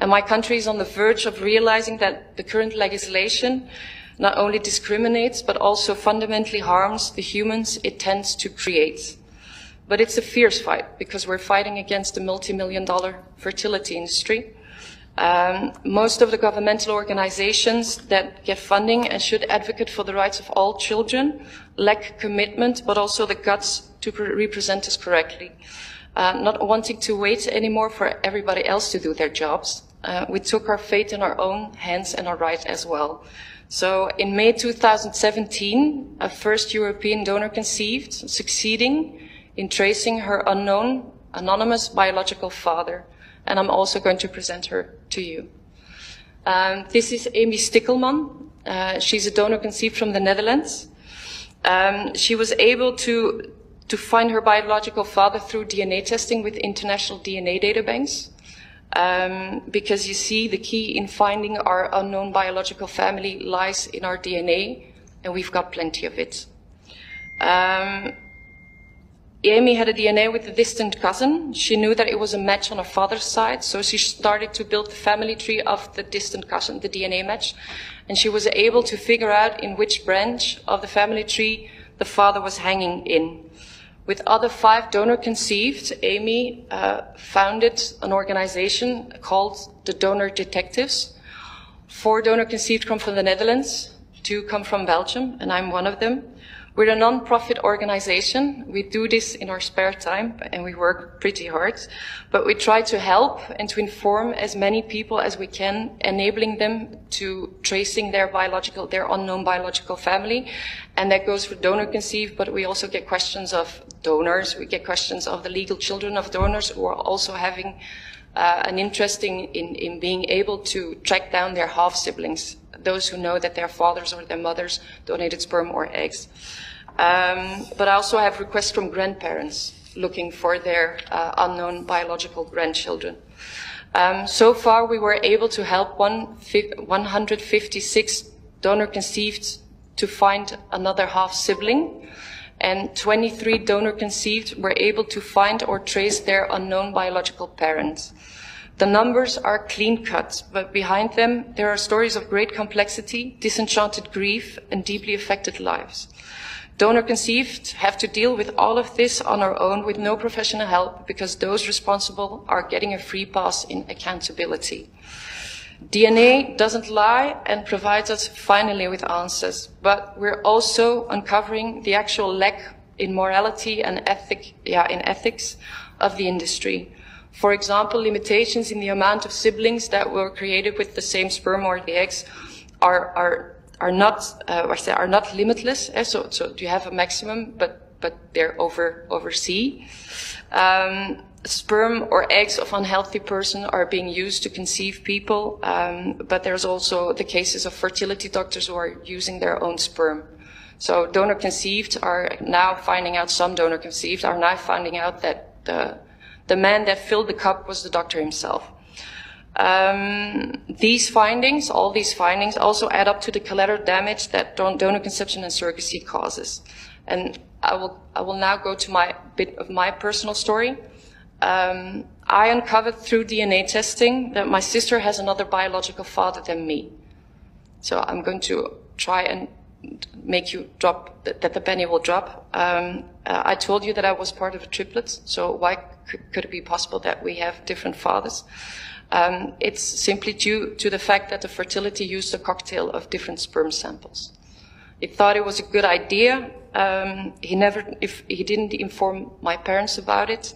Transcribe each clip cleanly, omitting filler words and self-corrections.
And my country is on the verge of realizing that the current legislation not only discriminates, but also fundamentally harms the humans it tends to create. But it's a fierce fight, because we're fighting against the multi-million-dollar fertility industry. Most of the governmental organizations that get funding and should advocate for the rights of all children lack commitment, but also the guts to represent us correctly. Not wanting to wait anymore for everybody else to do their jobs, we took our fate in our own hands and our right as well. So in May 2017, a first European donor conceived, succeeding in tracing her unknown, anonymous biological father. And I'm also going to present her to you. This is Amy Stikkelman. She's a donor conceived from the Netherlands. She was able to find her biological father through DNA testing with international DNA databanks. Because you see, the key in finding our unknown biological family lies in our DNA, and we've got plenty of it. Amy had a DNA with a distant cousin. She knew that it was a match on her father's side, so she started to build the family tree of the distant cousin, the DNA match, and she was able to figure out in which branch of the family tree the father was hanging in. With other 5 donor conceived, Amy founded an organization called the Donor Detectives. 4 donor conceived come from the Netherlands, 2 come from Belgium, and I'm one of them. We're a non-profit organization. We do this in our spare time, and we work pretty hard. But we try to help and to inform as many people as we can, enabling them to tracing their unknown biological family. And that goes for donor conceived, but we also get questions of donors. We get questions of the legal children of donors who are also having an interest in being able to track down their half-siblings, those who know that their fathers or their mothers donated sperm or eggs. But I also have requests from grandparents looking for their unknown biological grandchildren. So far, we were able to help 156 donor conceived to find another half-sibling, and 23 donor conceived were able to find or trace their unknown biological parents. The numbers are clean-cut, but behind them there are stories of great complexity, disenchanted grief, and deeply affected lives. Donor conceived have to deal with all of this on our own with no professional help, because those responsible are getting a free pass in accountability. DNA doesn't lie and provides us finally with answers, but we're also uncovering the actual lack in morality and ethics of the industry. For example, limitations in the amount of siblings that were created with the same sperm or the eggs are not limitless. So you have a maximum, but they're oversee. Sperm or eggs of unhealthy person are being used to conceive people, but there's also the cases of fertility doctors who are using their own sperm. So donor conceived are now finding out, some donor conceived are now finding out that the man that filled the cup was the doctor himself. These findings, all these findings, also add up to the collateral damage that donor conception and surrogacy causes. And I will now go to my bit of my personal story. I uncovered through DNA testing that my sister has another biological father than me. So I'm going to try and make you drop, that the penny will drop. I told you that I was part of a triplet, so why could it be possible that we have different fathers? It's simply due to the fact that the fertility used a cocktail of different sperm samples. He thought it was a good idea. He didn't inform my parents about it.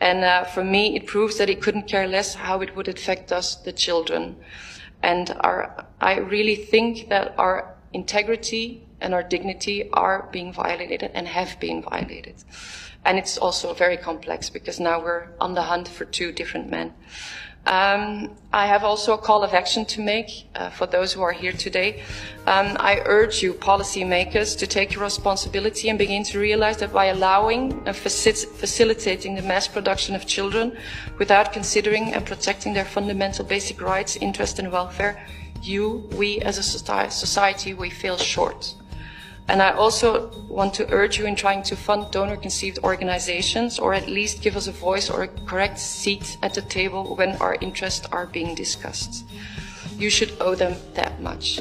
And for me, it proves that he couldn't care less how it would affect us, the children. And I really think that our integrity and our dignity are being violated and have been violated. And it's also very complex because now we're on the hunt for 2 different men. I have also a call of action to make for those who are here today. I urge you, policymakers, to take your responsibility and begin to realize that by allowing and facilitating the mass production of children without considering and protecting their fundamental basic rights, interest and welfare, we as a society, we fail short. And I also want to urge you in trying to fund donor-conceived organizations, or at least give us a voice or a correct seat at the table when our interests are being discussed. You should owe them that much.